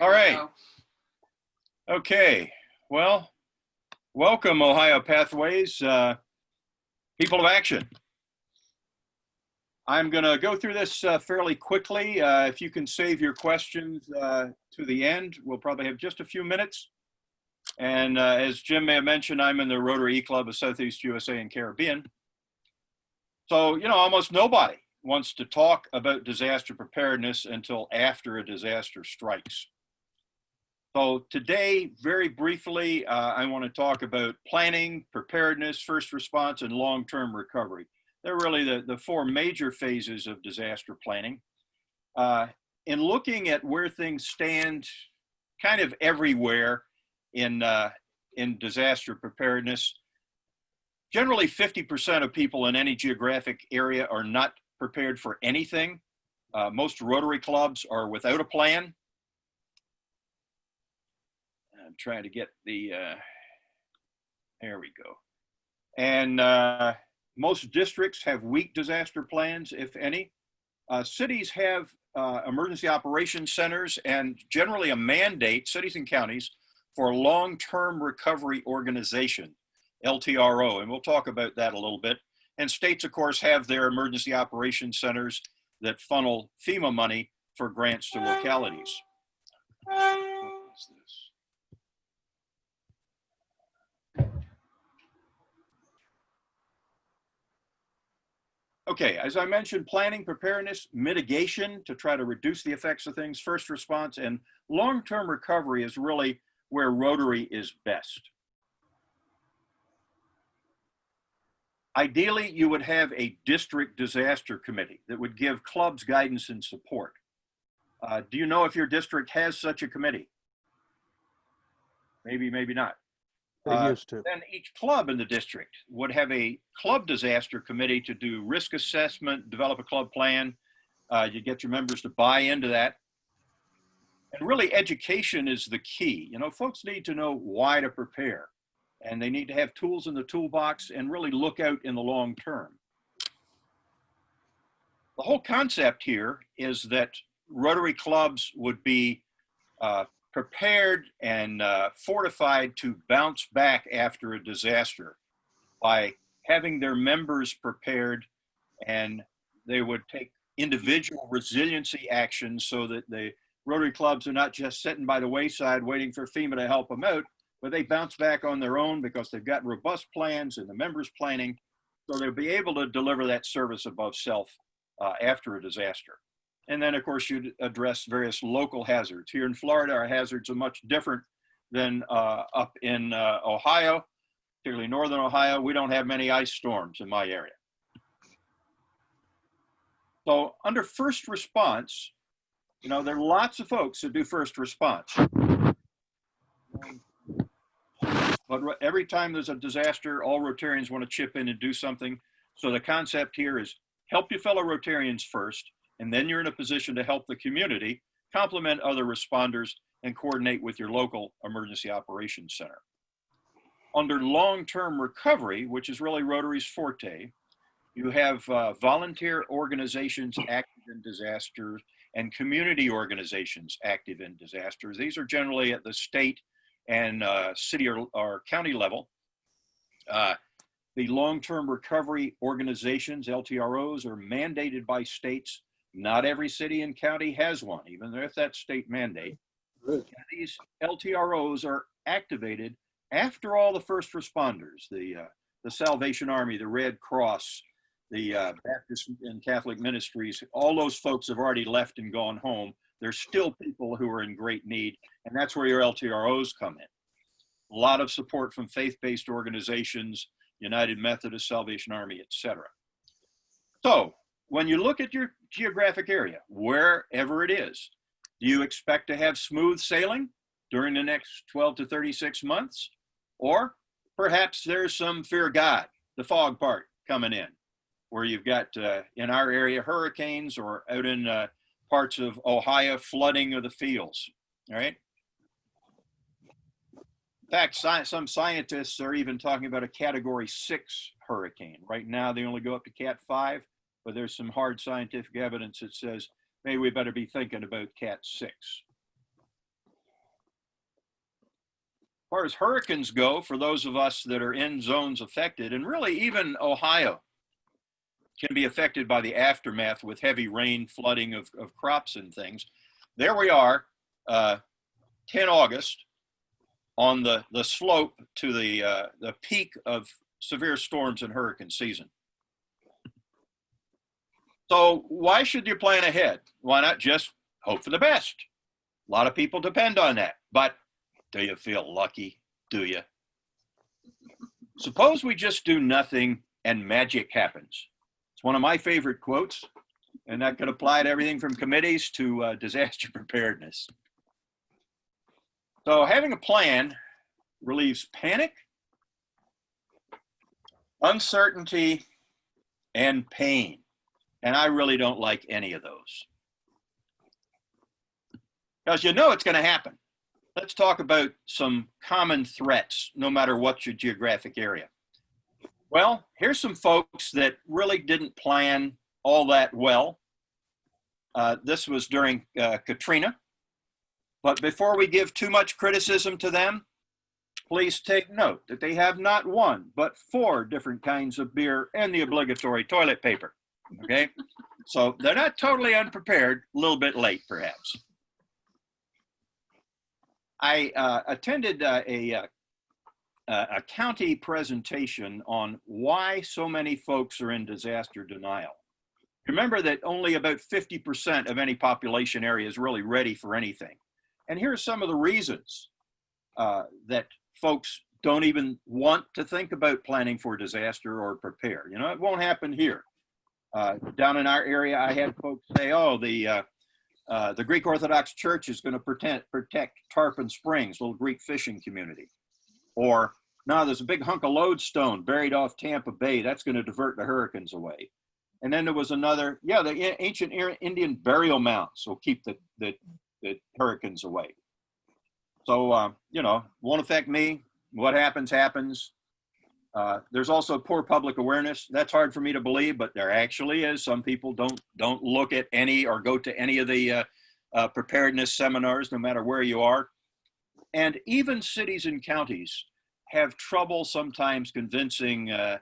All right. Okay. Well, welcome, Ohio Pathways, people of action. I'm going to go through this fairly quickly. If you can save your questions to the end, we'll probably have just a few minutes. And as Jim may have mentioned, I'm in the Rotary E-Club of Southeast USA and Caribbean. So, you know, almost nobody wants to talk about disaster preparedness until after a disaster strikes. So today, very briefly, I want to talk about planning, preparedness, first response, and long-term recovery. They're really the four major phases of disaster planning. In looking at where things stand kind of everywhere in disaster preparedness, generally 50% of people in any geographic area are not prepared for anything. Most Rotary clubs are without a plan. I'm trying to get the, there we go. And most districts have weak disaster plans, if any. Cities have emergency operations centers and generally a mandate, cities and counties, for long-term recovery organization, LTRO, and we'll talk about that a little bit. And states, of course, have their emergency operations centers that funnel FEMA money for grants to localities. What is this? Okay, as I mentioned, planning, preparedness, mitigation to try to reduce the effects of things, first response, and long-term recovery is really where Rotary is best. Ideally, you would have a district disaster committee that would give clubs guidance and support. Do you know if your district has such a committee? Maybe, maybe not. They used to. Then each club in the district would have a club disaster committee to do risk assessment, develop a club plan. You get your members to buy into that. And really education is the key. You know, folks need to know why to prepare, and they need to have tools in the toolbox and really look out in the long term. The whole concept here is that Rotary clubs would be prepared and fortified to bounce back after a disaster by having their members prepared, and they would take individual resiliency actions so that the Rotary clubs are not just sitting by the wayside waiting for FEMA to help them out, but they bounce back on their own because they've got robust plans and the members planning, so they'll be able to deliver that service above self after a disaster. And then, of course, you'd address various local hazards. Here in Florida, our hazards are much different than up in Ohio, particularly northern Ohio. We don't have many ice storms in my area. So under first response, you know, there are lots of folks that do first response. But every time there's a disaster, all Rotarians want to chip in and do something. So the concept here is help your fellow Rotarians first, and then you're in a position to help the community, complement other responders, and coordinate with your local emergency operations center. Under long-term recovery, which is really Rotary's forte, you have volunteer organizations active in disasters and community organizations active in disasters. These are generally at the state and city or county level. The long-term recovery organizations, LTROs, are mandated by states. Not every city and county has one, even if that's state mandate. And these LTROs are activated after all the first responders, the Salvation Army, the Red Cross, the Baptist and Catholic ministries, all those folks have already left and gone home. There's still people who are in great need, and that's where your LTROs come in. A lot of support from faith-based organizations, United Methodist, Salvation Army, etc. So when you look at your geographic area, wherever it is, do you expect to have smooth sailing during the next 12 to 36 months? Or perhaps there's some fear God, the fog part coming in, where you've got, in our area, hurricanes, or out in parts of Ohio, flooding of the fields, all right? In fact, some scientists are even talking about a Category 6 hurricane. Right now, they only go up to Cat 5, but there's some hard scientific evidence that says maybe we better be thinking about Cat 6. far as hurricanes go, for those of us that are in zones affected, and really even Ohio can be affected by the aftermath with heavy rain, flooding of crops and things. There we are, 10 August, on the slope to the peak of severe storms and hurricane season. So why should you plan ahead? Why not just hope for the best? A lot of people depend on that, but do you feel lucky? Do you? Suppose we just do nothing and magic happens. It's one of my favorite quotes, and that could apply to everything from committees to disaster preparedness. So having a plan relieves panic, uncertainty, and pain. And I really don't like any of those. Because you know it's going to happen. Let's talk about some common threats, no matter what your geographic area. Well, here's some folks that really didn't plan all that well. This was during Katrina. But before we give too much criticism to them, please take note that they have not one, but 4 different kinds of beer and the obligatory toilet paper. Okay, so they're not totally unprepared, a little bit late perhaps. I attended a county presentation on why so many folks are in disaster denial. Remember that only about 50% of any population area is really ready for anything. And here are some of the reasons that folks don't even want to think about planning for disaster or prepare. You know, it won't happen here. Down in our area, I had folks say, oh, the Greek Orthodox Church is going to protect Tarpon Springs, little Greek fishing community. Or, no, there's a big hunk of lodestone buried off Tampa Bay. That's going to divert the hurricanes away. And then there was another, yeah, the ancient Indian burial mounds will keep the hurricanes away. So, you know, won't affect me. What happens, happens. There's also poor public awareness. That's hard for me to believe, but there actually is. Some people don't look at any or go to any of the preparedness seminars, no matter where you are. And even cities and counties have trouble sometimes convincing the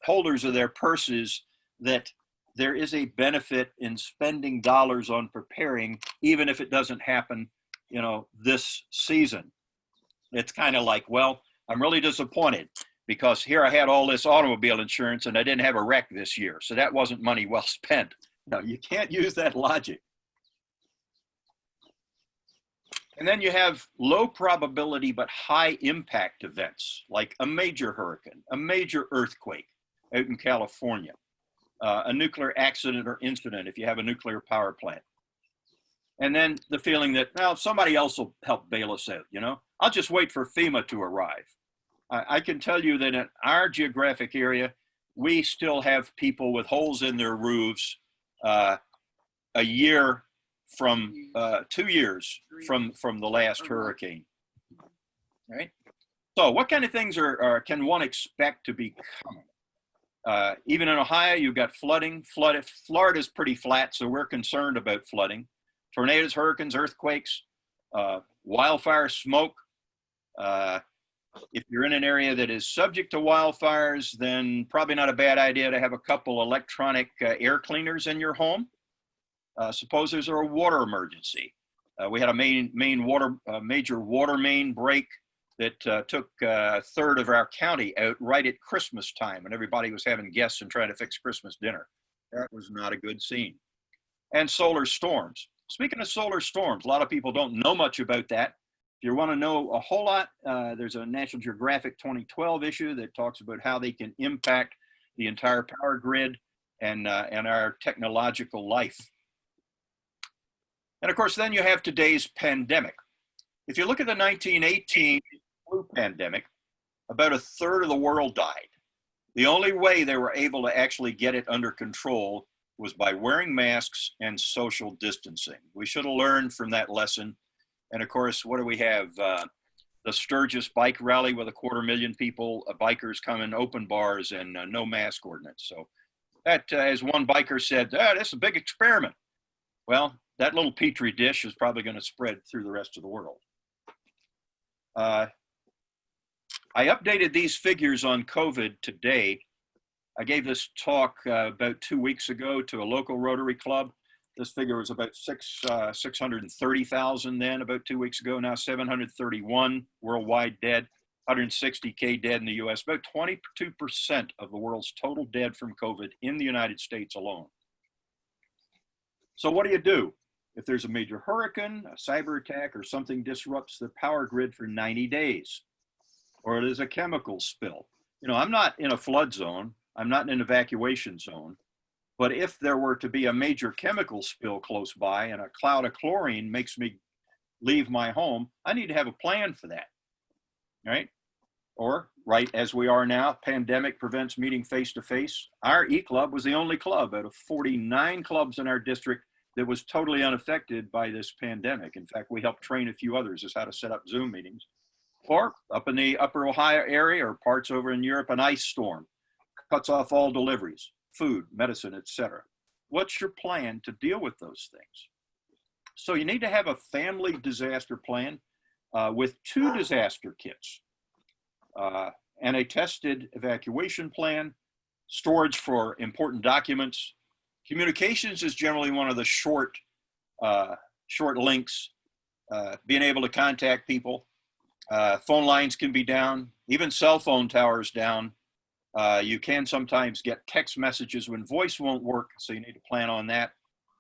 holders of their purses that there is a benefit in spending dollars on preparing, even if it doesn't happen, you know, this season. It's kind of like, well, I'm really disappointed because here I had all this automobile insurance and I didn't have a wreck this year. So that wasn't money well spent. No, you can't use that logic. And then you have low probability but high impact events like a major hurricane, a major earthquake out in California, a nuclear accident or incident if you have a nuclear power plant. And then the feeling that, well, somebody else will help bail us out, you know? I'll just wait for FEMA to arrive. I can tell you that in our geographic area, we still have people with holes in their roofs a year from 2 years from the last hurricane, right? So what kind of things can one expect to be coming? Even in Ohio, you've got flooding. Florida's pretty flat, so we're concerned about flooding. Tornadoes, hurricanes, earthquakes, wildfire smoke. If you're in an area that is subject to wildfires, then probably not a bad idea to have a couple electronic air cleaners in your home. Suppose there's a water emergency. We had a major water main break that took a third of our county out right at Christmas time, and everybody was having guests and trying to fix Christmas dinner. That was not a good scene. And solar storms. Speaking of solar storms, a lot of people don't know much about that. If you want to know a whole lot, there's a National Geographic 2012 issue that talks about how they can impact the entire power grid and our technological life. And of course, then you have today's pandemic. If you look at the 1918 flu pandemic, about a third of the world died. The only way they were able to actually get it under control was by wearing masks and social distancing. We should have learned from that lesson. And of course, what do we have? The Sturgis bike rally with 250,000 people, bikers come in open bars and no mask ordinance. So that, as one biker said, that's a big experiment. Well, that little petri dish is probably going to spread through the rest of the world. Uh, I updated these figures on COVID today. I gave this talk about 2 weeks ago to a local Rotary Club. This figure was about 630,000 then, about 2 weeks ago. Now 731 worldwide dead, 160K dead in the US, about 22% of the world's total dead from COVID in the United States alone. So what do? If there's a major hurricane, a cyber attack, or something disrupts the power grid for 90 days, or there's a chemical spill. You know, I'm not in a flood zone. I'm not in an evacuation zone. But if there were to be a major chemical spill close by and a cloud of chlorine makes me leave my home, I need to have a plan for that, right? Or, right as we are now, pandemic prevents meeting face-to-face. Our E-Club was the only club out of 49 clubs in our district that was totally unaffected by this pandemic. In fact, we helped train a few others as how to set up Zoom meetings. Or up in the upper Ohio area or parts over in Europe, an ice storm cuts off all deliveries, food, medicine, etc. What's your plan to deal with those things? So you need to have a family disaster plan with 2 disaster kits and a tested evacuation plan, storage for important documents. Communications is generally one of the short links, being able to contact people. Phone lines can be down, even cell phone towers down. You can sometimes get text messages when voice won't work, so you need to plan on that.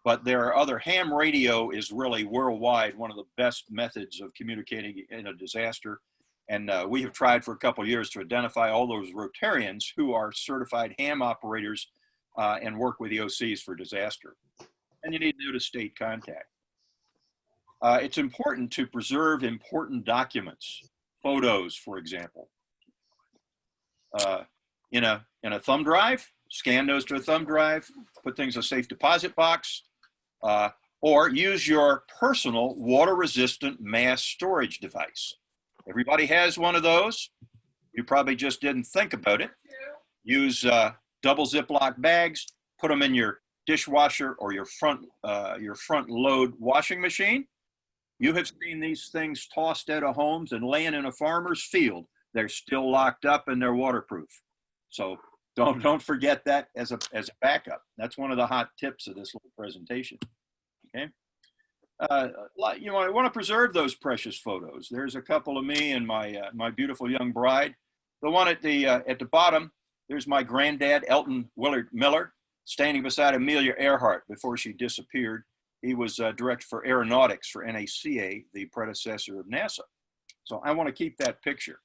But there are other, ham radio is really worldwide one of the best methods of communicating in a disaster. And we have tried for a couple of years to identify all those Rotarians who are certified ham operators and work with EOCs for disaster. And you need to do state contact. It's important to preserve important documents, photos, for example. In a thumb drive, scan those to a thumb drive, put things in a safe deposit box, or use your personal water-resistant mass storage device. Everybody has one of those. You probably just didn't think about it. Use double Ziploc bags, put them in your dishwasher or your front load washing machine. You have seen these things tossed out of homes and laying in a farmer's field. They're still locked up and they're waterproof. So don't forget that as a backup. That's one of the hot tips of this little presentation. Okay. You want to preserve those precious photos. There's a couple of me and my beautiful young bride. The one at the bottom, there's my granddad, Elton Willard Miller, standing beside Amelia Earhart before she disappeared. He was director for aeronautics for NACA, the predecessor of NASA. So I want to keep that picture.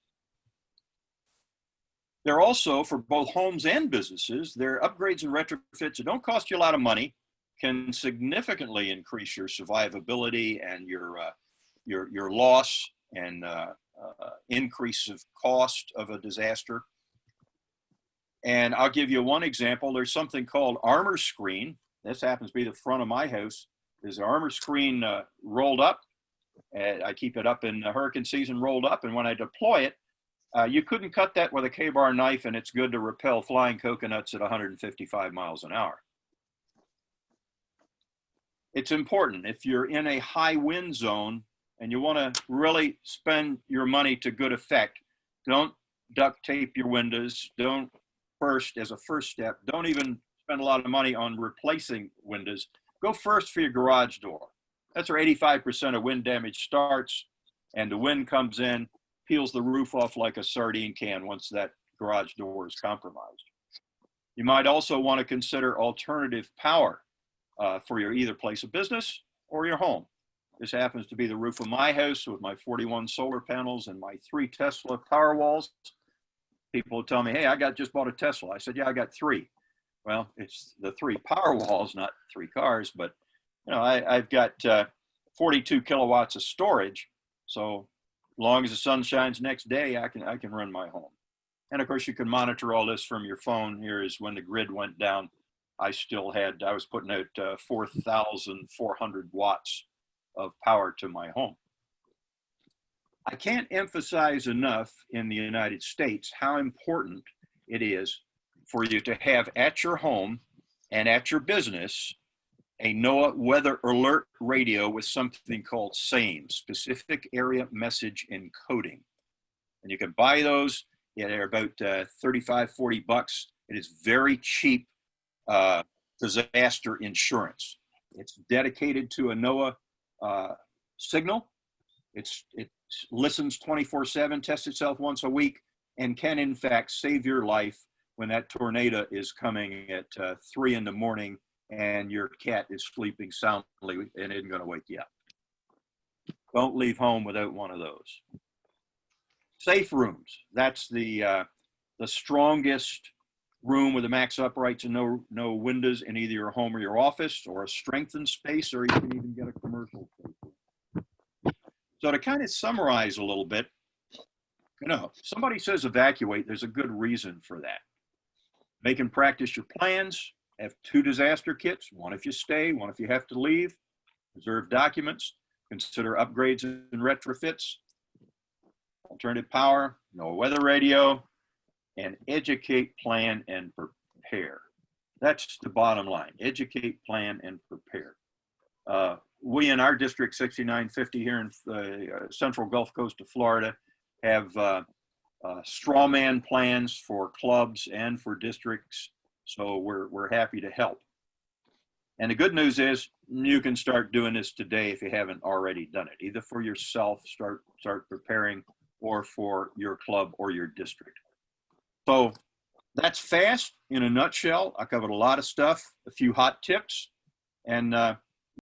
They're also, for both homes and businesses, they're upgrades and retrofits that don't cost you a lot of money, can significantly increase your survivability and your loss and increase of cost of a disaster. And I'll give you one example. There's something called armor screen. This happens to be the front of my house. There's an armor screen rolled up. I keep it up in hurricane season rolled up, and when I deploy it, you couldn't cut that with a K-bar knife, and it's good to repel flying coconuts at 155 miles an hour. It's important if you're in a high wind zone and you want to really spend your money to good effect, don't duct tape your windows. Don't as a first step, don't even spend a lot of money on replacing windows. Go first for your garage door. That's where 85% of wind damage starts, and the wind comes in, peels the roof off like a sardine can once that garage door is compromised. You might also want to consider alternative power for your either place of business or your home. This happens to be the roof of my house with my 41 solar panels and my 3 Tesla Powerwalls. People tell me, hey, I just bought a Tesla. I said, yeah, I got 3. Well, it's the 3 Powerwalls, not 3 cars, but you know, I've got 42 kilowatts of storage. So long as the sun shines next day, I can run my home. And of course, you can monitor all this from your phone. Here is when the grid went down. I was putting out 4,400 watts of power to my home. I can't emphasize enough in the United States how important it is for you to have at your home and at your business a NOAA weather alert radio with something called SAME, Specific Area Message Encoding. And you can buy those. They're about 35, 40 bucks. It is very cheap disaster insurance. It's dedicated to a NOAA signal. It listens 24/7, tests itself once a week, and can in fact save your life when that tornado is coming at 3 in the morning and your cat is sleeping soundly and isn't going to wake you up. Don't leave home without one of those. Safe rooms. That's the strongest room with the max uprights and no windows in either your home or your office, or a strengthened space, or you can even get a commercial space. So to kind of summarize a little bit, you know, somebody says evacuate, there's a good reason for that. Make and practice your plans. Have 2 disaster kits, one if you stay, one if you have to leave. Reserve documents. Consider upgrades and retrofits. Alternative power, no weather radio, and educate, plan, and prepare. That's the bottom line. Educate, plan, and prepare. We in our District 6950 here in the central Gulf Coast of Florida have straw man plans for clubs and for districts, so we're happy to help. And the good news is you can start doing this today if you haven't already done it, either for yourself, start preparing, or for your club or your district. So that's FAST in a nutshell. I covered a lot of stuff, a few hot tips, and